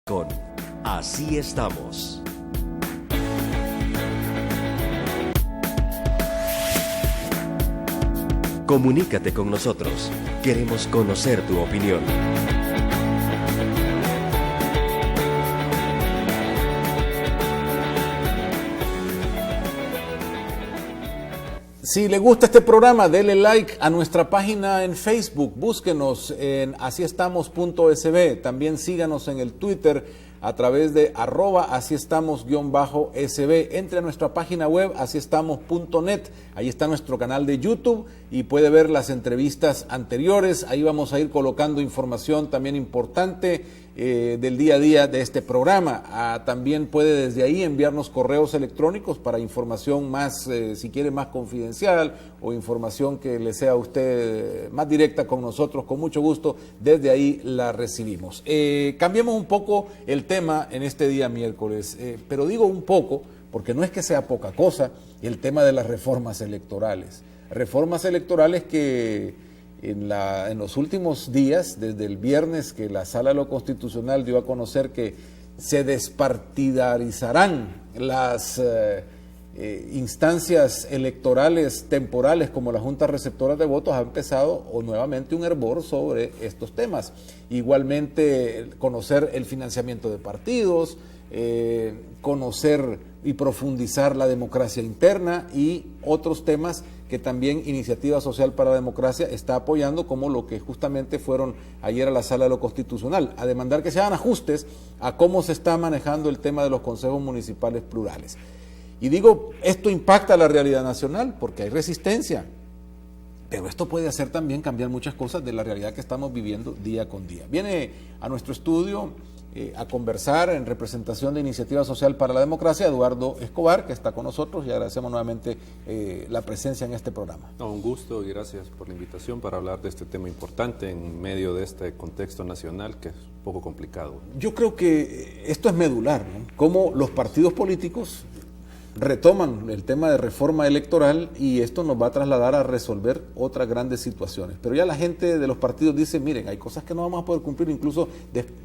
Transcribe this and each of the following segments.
Con Así Estamos. Comunícate con nosotros. Queremos conocer tu opinión. Si le gusta este programa, dele like a nuestra página en Facebook, búsquenos en asiestamos.sb, también síganos en el Twitter a través de @asiestamos_sb, entre a nuestra página web asiestamos.net, ahí está nuestro canal de YouTube y puede ver las entrevistas anteriores, ahí vamos a ir colocando información también importante del día a día de este programa. También puede desde ahí enviarnos correos electrónicos para información más, si quiere, más confidencial o información que le sea a usted más directa con nosotros, con mucho gusto, desde ahí la recibimos. Cambiemos un poco el tema en este día miércoles, pero digo un poco porque no es que sea poca cosa el tema de las reformas electorales que en los últimos días, desde el viernes que la Sala de lo Constitucional dio a conocer que se despartidarizarán las instancias electorales temporales como la Junta Receptora de Votos, ha empezado nuevamente un hervor sobre estos temas. Igualmente conocer el financiamiento de partidos, conocer y profundizar la democracia interna y otros temas que también Iniciativa Social para la Democracia está apoyando, como lo que justamente fueron ayer a la Sala de lo Constitucional, a demandar que se hagan ajustes a cómo se está manejando el tema de los consejos municipales plurales. Y digo, esto impacta a la realidad nacional porque hay resistencia, pero esto puede hacer también cambiar muchas cosas de la realidad que estamos viviendo día con día. Viene a nuestro estudio a conversar en representación de Iniciativa Social para la Democracia, Eduardo Escobar, que está con nosotros, y agradecemos nuevamente la presencia en este programa. Un gusto y gracias por la invitación para hablar de este tema importante en medio de este contexto nacional que es un poco complicado. Yo creo que esto es medular, ¿no? Cómo los partidos políticos retoman el tema de reforma electoral y esto nos va a trasladar a resolver otras grandes situaciones. Pero ya la gente de los partidos dice, miren, hay cosas que no vamos a poder cumplir, incluso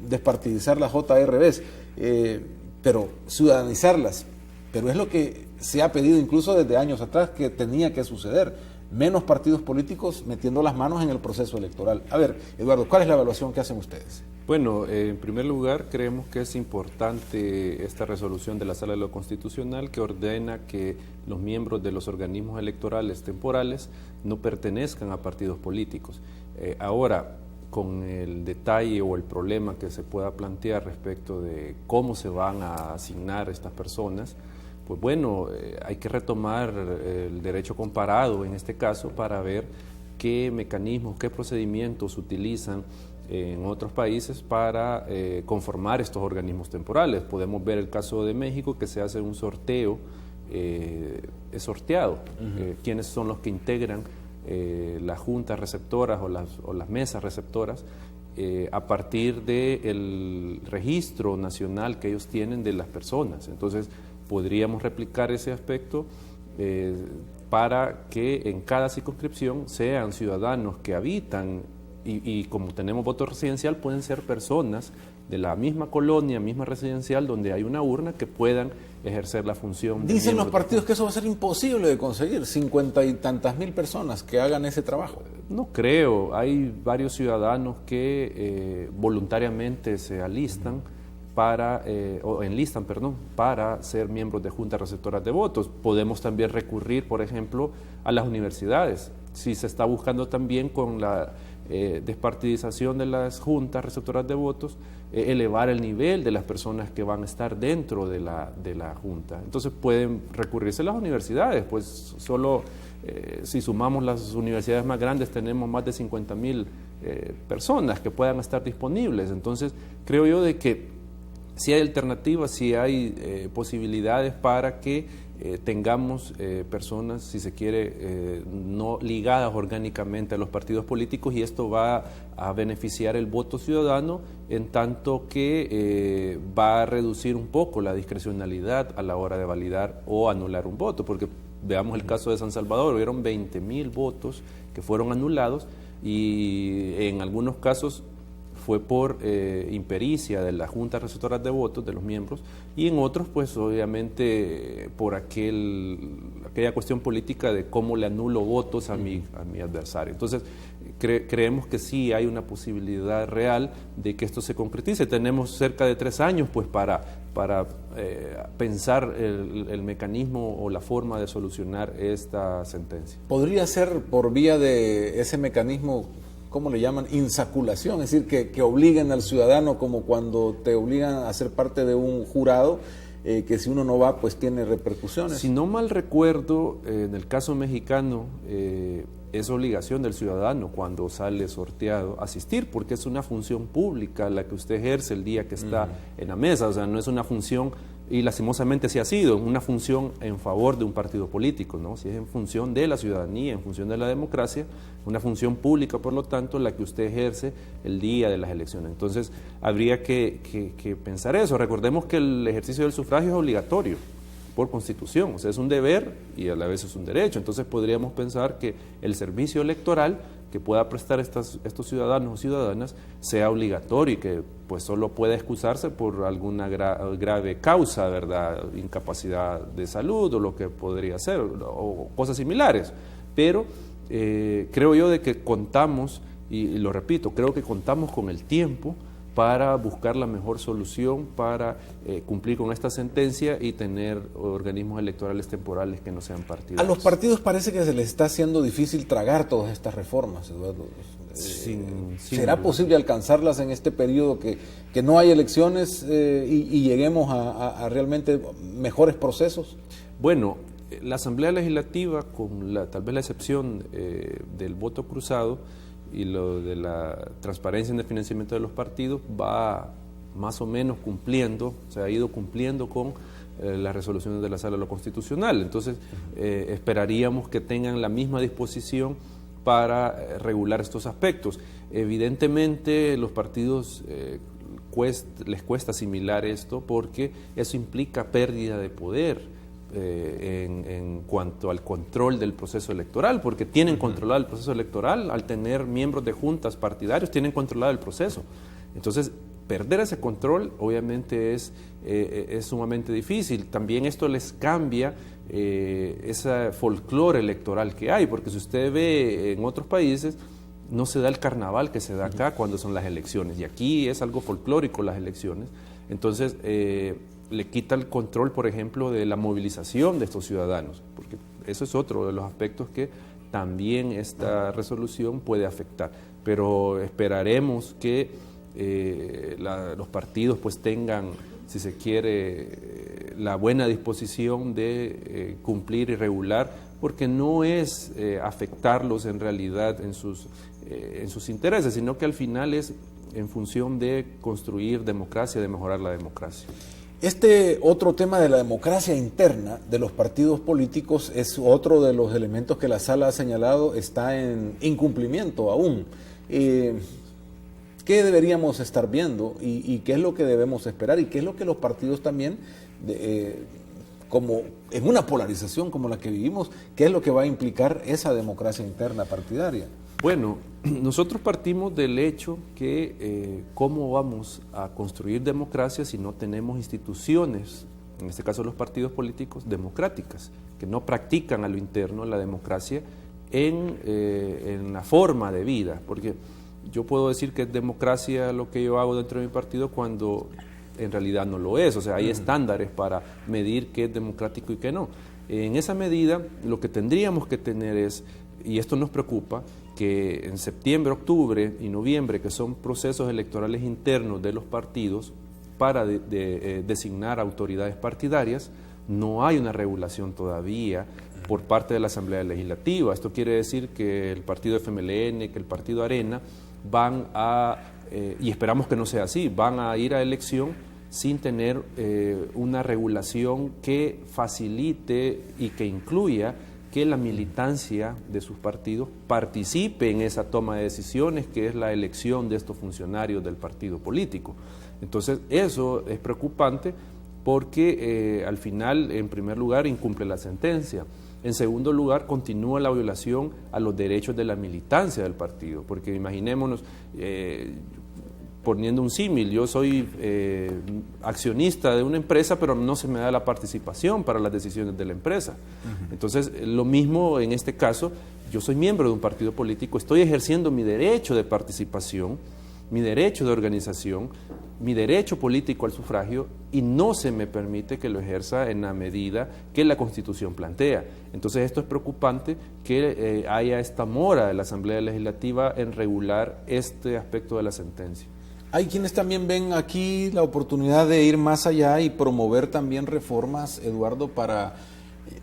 despartidizar las JRBs, pero ciudadanizarlas. Pero es lo que se ha pedido incluso desde años atrás que tenía que suceder. Menos partidos políticos metiendo las manos en el proceso electoral. A ver, Eduardo, ¿cuál es la evaluación que hacen ustedes? Bueno, en primer lugar, creemos que es importante esta resolución de la Sala de lo Constitucional que ordena que los miembros de los organismos electorales temporales no pertenezcan a partidos políticos. Ahora, con el detalle o el problema que se pueda plantear respecto de cómo se van a asignar estas personas, pues bueno, hay que retomar el derecho comparado en este caso para ver qué mecanismos, qué procedimientos utilizan en otros países para conformar estos organismos temporales. Podemos ver el caso de México, que se hace un sorteo, es sorteado, quiénes son los que integran las juntas receptoras o las mesas receptoras a partir del registro nacional que ellos tienen de las personas. Entonces, podríamos replicar ese aspecto para que en cada circunscripción sean ciudadanos que habitan y como tenemos voto residencial, pueden ser personas de la misma colonia, misma residencial, donde hay una urna que puedan ejercer la función. Dicen los partidos que eso va a ser imposible de conseguir, 50 y tantas mil personas que hagan ese trabajo. No creo, hay varios ciudadanos que voluntariamente se alistan para ser miembros de juntas receptoras de votos. Podemos también recurrir, por ejemplo, a las universidades. Si se está buscando también con la despartidización de las juntas receptoras de votos, elevar el nivel de las personas que van a estar dentro de la junta. Entonces pueden recurrirse a las universidades, pues solo si sumamos las universidades más grandes tenemos más de 50,000 personas que puedan estar disponibles. Entonces creo yo de que si hay alternativas, si hay posibilidades para que tengamos personas, si se quiere, no ligadas orgánicamente a los partidos políticos, y esto va a beneficiar el voto ciudadano en tanto que va a reducir un poco la discrecionalidad a la hora de validar o anular un voto, porque veamos el caso de San Salvador, hubieron 20,000 votos que fueron anulados y en algunos casos fue por impericia de las juntas receptoras de votos de los miembros, y en otros pues obviamente por aquella cuestión política de cómo le anulo votos a mi adversario. Entonces creemos que sí hay una posibilidad real de que esto se concretice. Tenemos cerca de 3 años pues para pensar el mecanismo o la forma de solucionar esta sentencia. ¿Podría ser por vía de ese mecanismo, ¿cómo le llaman? Insaculación, es decir, que obliguen al ciudadano, como cuando te obligan a ser parte de un jurado, que si uno no va, pues tiene repercusiones? Si no mal recuerdo, en el caso mexicano, es obligación del ciudadano cuando sale sorteado asistir, porque es una función pública la que usted ejerce el día que está en la mesa. O sea, no es una función, y lastimosamente sí ha sido, una función en favor de un partido político, ¿no? Si es en función de la ciudadanía, en función de la democracia, una función pública, por lo tanto, la que usted ejerce el día de las elecciones. Entonces, habría que pensar eso. Recordemos que el ejercicio del sufragio es obligatorio por Constitución, o sea, es un deber y a la vez es un derecho. Entonces podríamos pensar que el servicio electoral que pueda prestar estos ciudadanos o ciudadanas sea obligatorio y que pues solo pueda excusarse por alguna grave causa, ¿verdad? Incapacidad de salud o lo que podría ser, o cosas similares. Pero creo yo de que contamos, y lo repito, creo que contamos con el tiempo para buscar la mejor solución para cumplir con esta sentencia y tener organismos electorales temporales que no sean partidarios. A los partidos parece que se les está haciendo difícil tragar todas estas reformas, Eduardo. ¿Será posible alcanzarlas en este periodo que no hay elecciones y lleguemos a realmente mejores procesos? Bueno, la Asamblea Legislativa, con tal vez la excepción del voto cruzado, y lo de la transparencia en el financiamiento de los partidos, va más o menos cumpliendo, se ha ido cumpliendo con las resoluciones de la Sala de lo Constitucional. Entonces, esperaríamos que tengan la misma disposición para regular estos aspectos. Evidentemente, los partidos les cuesta asimilar esto porque eso implica pérdida de poder en cuanto al control del proceso electoral, porque tienen controlado el proceso electoral. Al tener miembros de juntas partidarios, tienen controlado el proceso. Entonces, perder ese control obviamente es sumamente difícil. También esto les cambia ese folclore electoral que hay, porque si usted ve en otros países, no se da el carnaval que se da acá cuando son las elecciones, y aquí es algo folclórico las elecciones. Entonces, le quita el control, por ejemplo, de la movilización de estos ciudadanos, porque eso es otro de los aspectos que también esta resolución puede afectar. Pero esperaremos que los partidos pues tengan, si se quiere, la buena disposición de cumplir y regular, porque no es afectarlos en realidad en sus intereses, sino que al final es en función de construir democracia, de mejorar la democracia. Este otro tema de la democracia interna de los partidos políticos es otro de los elementos que la Sala ha señalado está en incumplimiento aún. ¿Qué deberíamos estar viendo y qué es lo que debemos esperar y qué es lo que los partidos también, como en una polarización como la que vivimos, qué es lo que va a implicar esa democracia interna partidaria? Bueno, nosotros partimos del hecho que cómo vamos a construir democracia si no tenemos instituciones, en este caso los partidos políticos, democráticas, que no practican a lo interno la democracia en la forma de vida. Porque yo puedo decir que es democracia lo que yo hago dentro de mi partido cuando en realidad no lo es. O sea, hay estándares para medir qué es democrático y qué no. En esa medida, lo que tendríamos que tener es, y esto nos preocupa, que en septiembre, octubre y noviembre, que son procesos electorales internos de los partidos para designar autoridades partidarias, no hay una regulación todavía por parte de la Asamblea Legislativa. Esto quiere decir que el partido FMLN, que el partido Arena van a, y esperamos que no sea así, van a ir a elección sin tener una regulación que facilite y que incluya que la militancia de sus partidos participe en esa toma de decisiones, que es la elección de estos funcionarios del partido político. Entonces, eso es preocupante porque al final, en primer lugar, incumple la sentencia. En segundo lugar, continúa la violación a los derechos de la militancia del partido, porque imaginémonos, poniendo un símil, yo soy accionista de una empresa, pero no se me da la participación para las decisiones de la empresa. Entonces, lo mismo en este caso, yo soy miembro de un partido político, estoy ejerciendo mi derecho de participación, mi derecho de organización, mi derecho político al sufragio, y no se me permite que lo ejerza en la medida que la Constitución plantea. Entonces esto es preocupante, que haya esta mora de la Asamblea Legislativa en regular este aspecto de la sentencia. Hay quienes también ven aquí la oportunidad de ir más allá y promover también reformas, Eduardo, para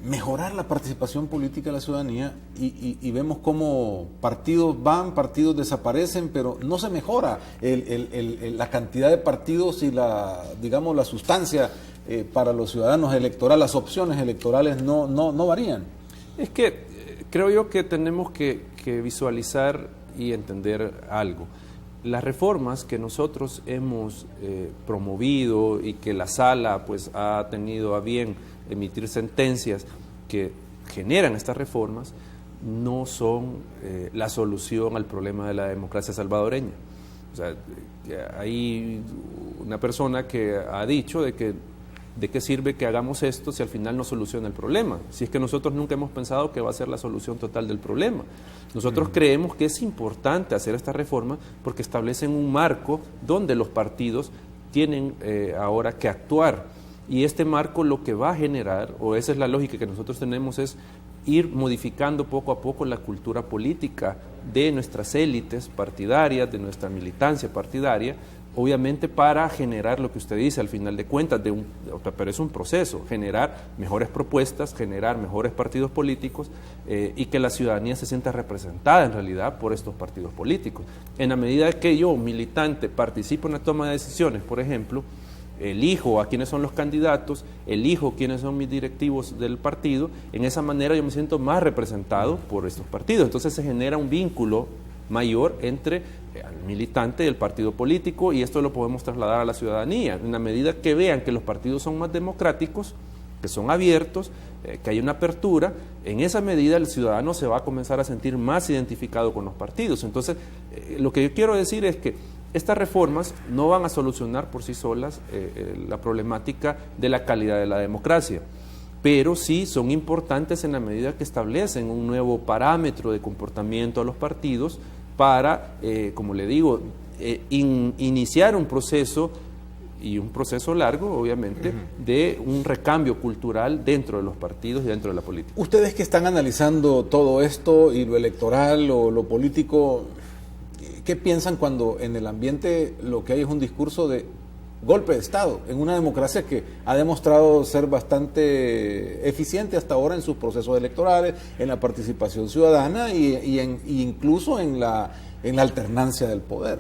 mejorar la participación política de la ciudadanía, y vemos cómo partidos van, partidos desaparecen, pero no se mejora la cantidad de partidos y la sustancia para los ciudadanos electorales, las opciones electorales no varían. Es que creo yo que tenemos que visualizar y entender algo. Las reformas que nosotros hemos promovido y que la Sala pues ha tenido a bien emitir sentencias que generan estas reformas no son la solución al problema de la democracia salvadoreña. O sea, hay una persona que ha dicho de qué sirve que hagamos esto si al final no soluciona el problema, si es que nosotros nunca hemos pensado que va a ser la solución total del problema. Nosotros creemos que es importante hacer esta reforma porque establecen un marco donde los partidos tienen ahora que actuar. Y este marco lo que va a generar, o esa es la lógica que nosotros tenemos, es ir modificando poco a poco la cultura política de nuestras élites partidarias, de nuestra militancia partidaria, obviamente para generar lo que usted dice al final de cuentas, pero es un proceso, generar mejores propuestas, generar mejores partidos políticos y que la ciudadanía se sienta representada en realidad por estos partidos políticos. En la medida que yo, militante, participo en la toma de decisiones, por ejemplo, elijo a quiénes son los candidatos, elijo quiénes son mis directivos del partido, en esa manera yo me siento más representado por estos partidos. Entonces se genera un vínculo mayor entre el militante y el partido político, y esto lo podemos trasladar a la ciudadanía. En la medida que vean que los partidos son más democráticos, que son abiertos, que hay una apertura, en esa medida el ciudadano se va a comenzar a sentir más identificado con los partidos. Entonces, lo que yo quiero decir es que estas reformas no van a solucionar por sí solas la problemática de la calidad de la democracia, pero sí son importantes en la medida que establecen un nuevo parámetro de comportamiento a los partidos para, como le digo, iniciar un proceso, y un proceso largo, obviamente, de un recambio cultural dentro de los partidos y dentro de la política. Ustedes que están analizando todo esto, y lo electoral o lo político, ¿qué piensan cuando en el ambiente lo que hay es un discurso de golpe de Estado en una democracia que ha demostrado ser bastante eficiente hasta ahora en sus procesos electorales, en la participación ciudadana y incluso en la alternancia del poder?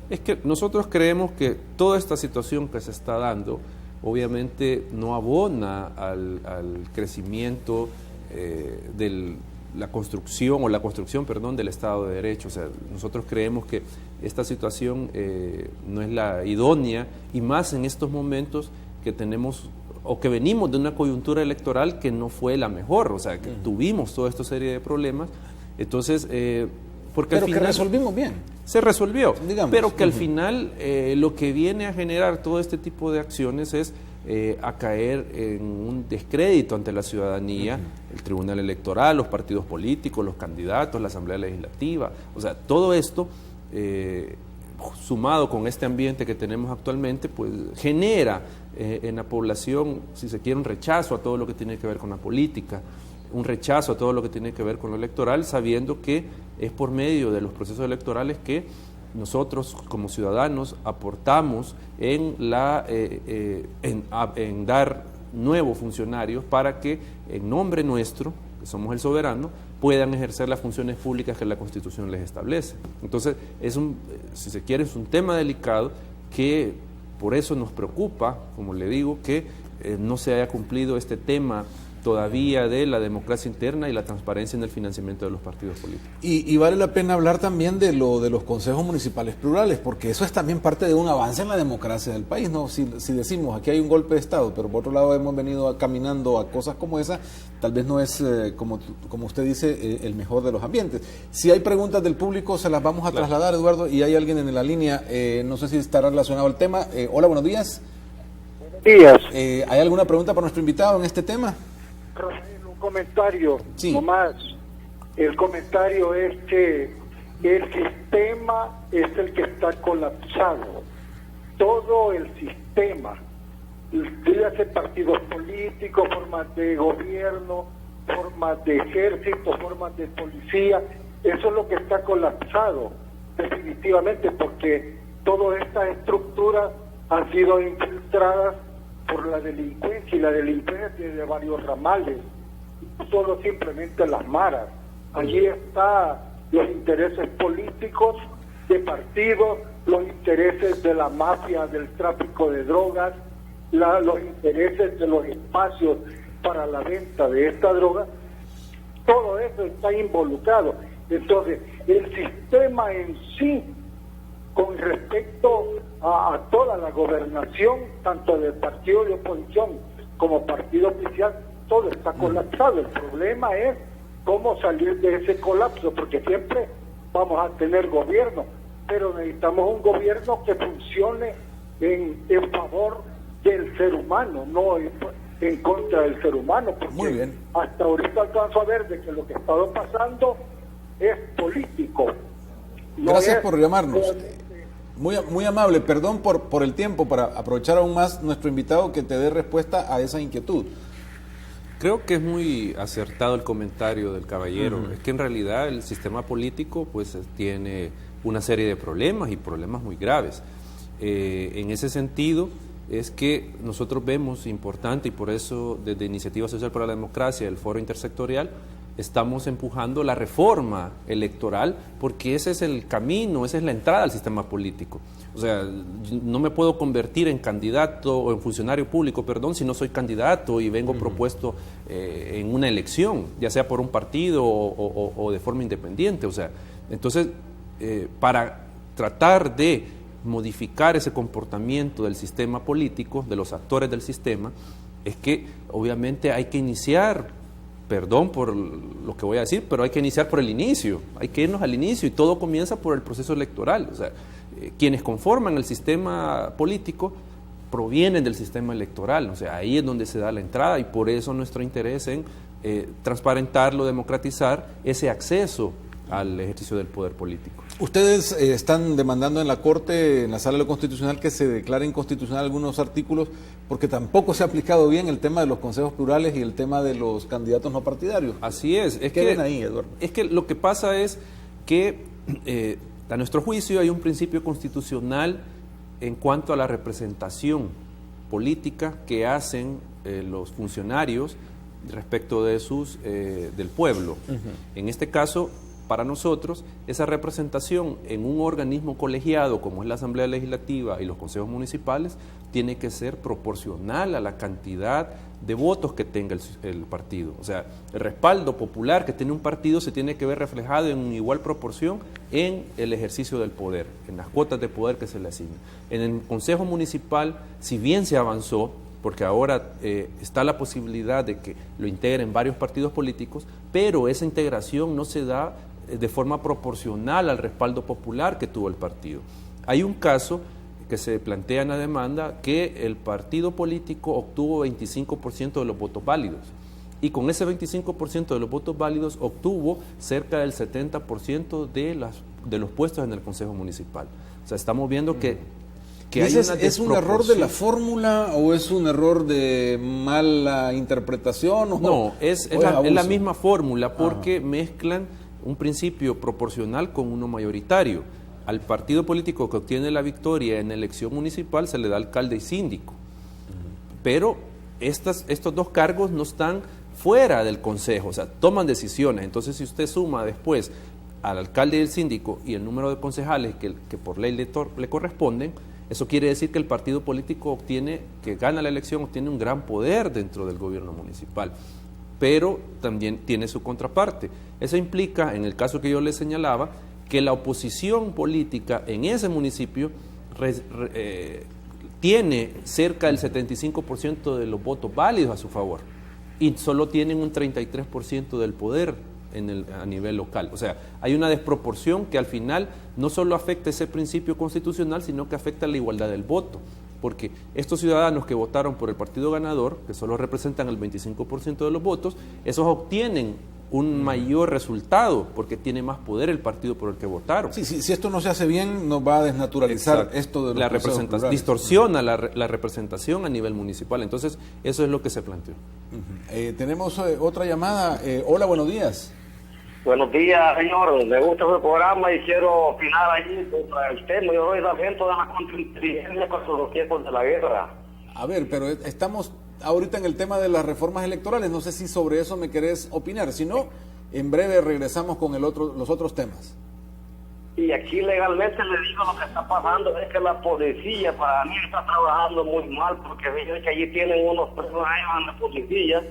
Es que nosotros creemos que toda esta situación que se está dando obviamente no abona al crecimiento la construcción del Estado de Derecho. O sea, nosotros creemos que esta situación no es la idónea, y más en estos momentos que tenemos o que venimos de una coyuntura electoral que no fue la mejor, o sea, que tuvimos toda esta serie de problemas. Entonces, porque pero al final, que resolvimos bien. Se resolvió, digamos, pero que al final lo que viene a generar todo este tipo de acciones es a caer en un descrédito ante la ciudadanía, el Tribunal Electoral, los partidos políticos, los candidatos, la Asamblea Legislativa. O sea, todo esto, sumado con este ambiente que tenemos actualmente, pues genera en la población, si se quiere, un rechazo a todo lo que tiene que ver con la política, un rechazo a todo lo que tiene que ver con lo electoral, sabiendo que es por medio de los procesos electorales que nosotros como ciudadanos aportamos en dar nuevos funcionarios para que en nombre nuestro, que somos el soberano, puedan ejercer las funciones públicas que la Constitución les establece. Entonces, si se quiere, es un tema delicado que por eso nos preocupa, como le digo, que no se haya cumplido este tema todavía de la democracia interna y la transparencia en el financiamiento de los partidos políticos. Y vale la pena hablar también de los consejos municipales plurales, porque eso es también parte de un avance en la democracia del país, ¿no? Si decimos aquí hay un golpe de Estado, pero por otro lado hemos venido caminando a cosas como esa, tal vez no es, como usted dice, el mejor de los ambientes. Si hay preguntas del público, se las vamos a trasladar, Eduardo, y hay alguien en la línea, no sé si estará relacionado al tema. Hola, buenos días. Buenos días. ¿Hay alguna pregunta para nuestro invitado en este tema? Un comentario, sí. Nomás. El comentario es que el sistema es el que está colapsado. Todo el sistema, dígase partidos políticos, formas de gobierno, formas de ejército, formas de policía, eso es lo que está colapsado, definitivamente, porque todas estas estructuras han sido infiltradas por la delincuencia, y la delincuencia tiene varios ramales, no solo simplemente las maras. Allí están los intereses políticos de partidos, los intereses de la mafia del tráfico de drogas, los intereses de los espacios para la venta de esta droga. Todo eso está involucrado. Entonces, el sistema en sí, con respecto a toda la gobernación, tanto del partido de oposición como partido oficial, todo está colapsado. El problema es cómo salir de ese colapso, porque siempre vamos a tener gobierno, pero necesitamos un gobierno que funcione en favor del ser humano, no en contra del ser humano, porque muy bien. Hasta ahorita alcanzo a ver de que lo que ha estado pasando es político. Gracias por llamarnos. Muy amable, perdón por el tiempo, para aprovechar aún más nuestro invitado que te dé respuesta a esa inquietud. Creo que es muy acertado el comentario del caballero. Es que en realidad el sistema político pues tiene una serie de problemas y problemas muy graves. En ese sentido es que nosotros vemos importante, y por eso desde Iniciativa Social para la Democracia, el Foro Intersectorial, estamos empujando la reforma electoral, porque ese es el camino, esa es la entrada al sistema político. O sea, no me puedo convertir en candidato o en funcionario público, si no soy candidato y vengo propuesto en una elección, ya sea por un partido o de forma independiente. O sea, entonces, para tratar de modificar ese comportamiento del sistema político, de los actores del sistema, es que obviamente hay que iniciar, perdón por lo que voy a decir, pero hay que iniciar por el inicio, hay que irnos al inicio, y todo comienza por el proceso electoral. O sea, quienes conforman el sistema político provienen del sistema electoral, o sea, ahí es donde se da la entrada, y por eso nuestro interés en transparentarlo, democratizar ese acceso al ejercicio del poder político. Ustedes están demandando en la Corte, en la Sala de lo Constitucional, que se declaren constitucional algunos artículos, porque tampoco se ha aplicado bien el tema de los consejos plurales y el tema de los candidatos no partidarios. Así es. ¿Qué ven ahí, Eduardo? Es que lo que pasa es que, a nuestro juicio, hay un principio constitucional en cuanto a la representación política que hacen los funcionarios respecto de del pueblo. En este caso, para nosotros, esa representación en un organismo colegiado como es la Asamblea Legislativa y los consejos municipales tiene que ser proporcional a la cantidad de votos que tenga el partido. O sea, el respaldo popular que tiene un partido se tiene que ver reflejado en igual proporción en el ejercicio del poder, en las cuotas de poder que se le asignan. En el Consejo Municipal, si bien se avanzó, porque ahora está la posibilidad de que lo integren varios partidos políticos, pero esa integración no se da de forma proporcional al respaldo popular que tuvo el partido. Hay un caso que se plantea en la demanda que el partido político obtuvo 25% de los votos válidos, y con ese 25% de los votos válidos obtuvo cerca del 70% de los puestos en el Consejo Municipal. O sea, estamos viendo que hay una ¿Es un error de la fórmula o es un error de mala interpretación? No, es la misma fórmula, porque mezclan un principio proporcional con uno mayoritario. Al partido político que obtiene la victoria en elección municipal se le da alcalde y síndico. Pero estos dos cargos no están fuera del consejo, o sea, toman decisiones. Entonces, si usted suma después al alcalde y el síndico y el número de concejales que por ley le corresponden, eso quiere decir que el partido político que gana la elección, obtiene un gran poder dentro del gobierno municipal. pero también tiene su contraparte. Eso implica, en el caso que yo les señalaba, que la oposición política en ese municipio tiene cerca del 75% de los votos válidos a su favor y solo tienen un 33% del poder a nivel local. O sea, hay una desproporción que al final no solo afecta ese principio constitucional, sino que afecta la igualdad del voto, porque estos ciudadanos que votaron por el partido ganador, que solo representan el 25% de los votos, esos obtienen un mayor resultado porque tiene más poder el partido por el que votaron. Sí, si esto no se hace bien, nos va a desnaturalizar. Exacto. Esto de los representación, distorsiona la representación a nivel municipal. Entonces, eso es lo que se planteó. Tenemos otra llamada. Hola, buenos días. Buenos días, señor. Me gusta su programa y quiero opinar allí sobre el tema. Yo soy sargento de la contrainteligencia contra los tiempos de la guerra. A ver, pero estamos ahorita en el tema de las reformas electorales. No sé si sobre eso me querés opinar. Si no, en breve regresamos con los otros temas. Y aquí legalmente le digo lo que está pasando es que la policía para mí está trabajando muy mal, porque fíjense que allí tienen unos presos en la policía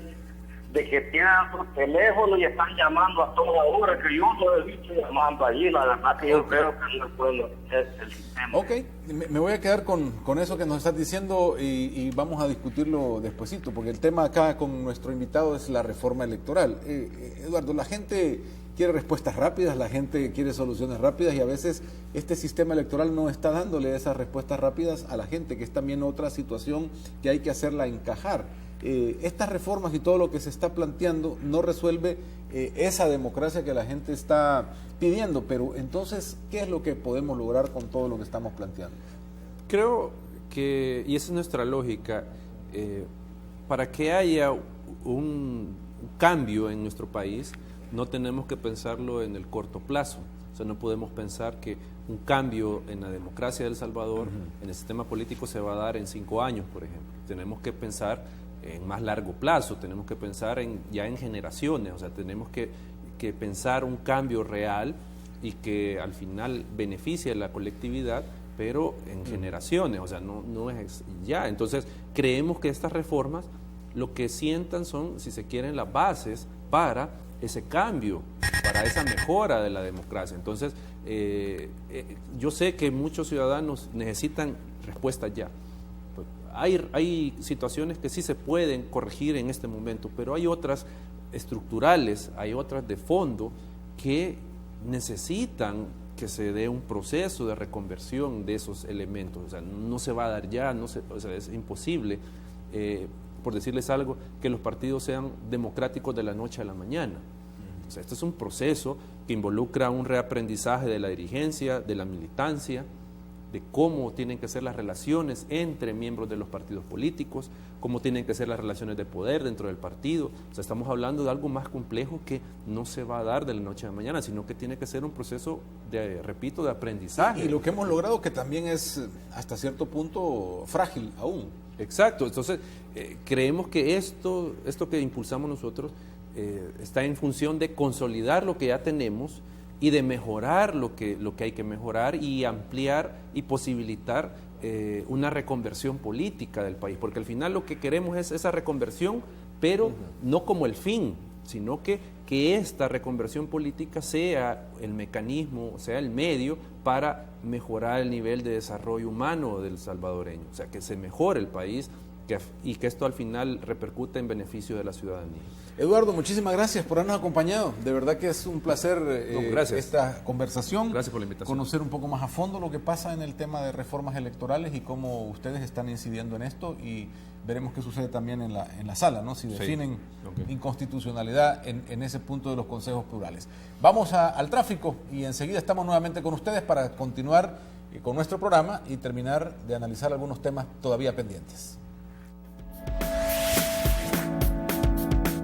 de que tienen su teléfono y están llamando a toda hora, que yo lo he visto llamando allí. La verdad que yo creo que no puedo el sistema. Ok, me voy a quedar con eso que nos estás diciendo y vamos a discutirlo despuesito, porque el tema acá con nuestro invitado es la reforma electoral. Eduardo, la gente quiere respuestas rápidas, la gente quiere soluciones rápidas y a veces este sistema electoral no está dándole esas respuestas rápidas a la gente, que es también otra situación que hay que hacerla encajar. Estas reformas y todo lo que se está planteando no resuelve esa democracia que la gente está pidiendo, pero entonces, ¿qué es lo que podemos lograr con todo lo que estamos planteando? Creo que, y esa es nuestra lógica, para que haya un cambio en nuestro país, no tenemos que pensarlo en el corto plazo. O sea, no podemos pensar que un cambio en la democracia de El Salvador, en el sistema político, se va a dar en 5 años, por ejemplo. Tenemos que pensar en más largo plazo, tenemos que pensar ya en generaciones, o sea, tenemos que pensar un cambio real y que al final beneficie a la colectividad, pero en generaciones, o sea, no es ya. Entonces, creemos que estas reformas lo que sientan son, si se quieren, las bases para ese cambio, para esa mejora de la democracia. Entonces, yo sé que muchos ciudadanos necesitan respuestas ya. Hay situaciones que sí se pueden corregir en este momento, pero hay otras estructurales, hay otras de fondo que necesitan que se dé un proceso de reconversión de esos elementos. O sea, no se va a dar ya, o sea, es imposible, por decirles algo, que los partidos sean democráticos de la noche a la mañana. O sea, este es un proceso que involucra un reaprendizaje de la dirigencia, de la militancia, de cómo tienen que ser las relaciones entre miembros de los partidos políticos, cómo tienen que ser las relaciones de poder dentro del partido. O sea, estamos hablando de algo más complejo que no se va a dar de la noche a la mañana, sino que tiene que ser un proceso de aprendizaje. Y lo que hemos logrado que también es hasta cierto punto frágil aún. Exacto, entonces creemos que esto que impulsamos nosotros está en función de consolidar lo que ya tenemos y de mejorar lo que hay que mejorar y ampliar y posibilitar una reconversión política del país, porque al final lo que queremos es esa reconversión, pero no como el fin, sino que esta reconversión política sea el mecanismo, sea el medio para mejorar el nivel de desarrollo humano del salvadoreño, o sea, que se mejore el país y que esto al final repercute en beneficio de la ciudadanía. Eduardo, muchísimas gracias por habernos acompañado. De verdad que es un placer esta conversación. Gracias por la invitación. Conocer un poco más a fondo lo que pasa en el tema de reformas electorales y cómo ustedes están incidiendo en esto, y veremos qué sucede también en la sala, ¿no? Si definen inconstitucionalidad en ese punto de los consejos plurales. Vamos al tráfico y enseguida estamos nuevamente con ustedes para continuar con nuestro programa y terminar de analizar algunos temas todavía pendientes.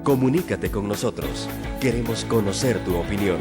Comunícate con nosotros. Queremos conocer tu opinión.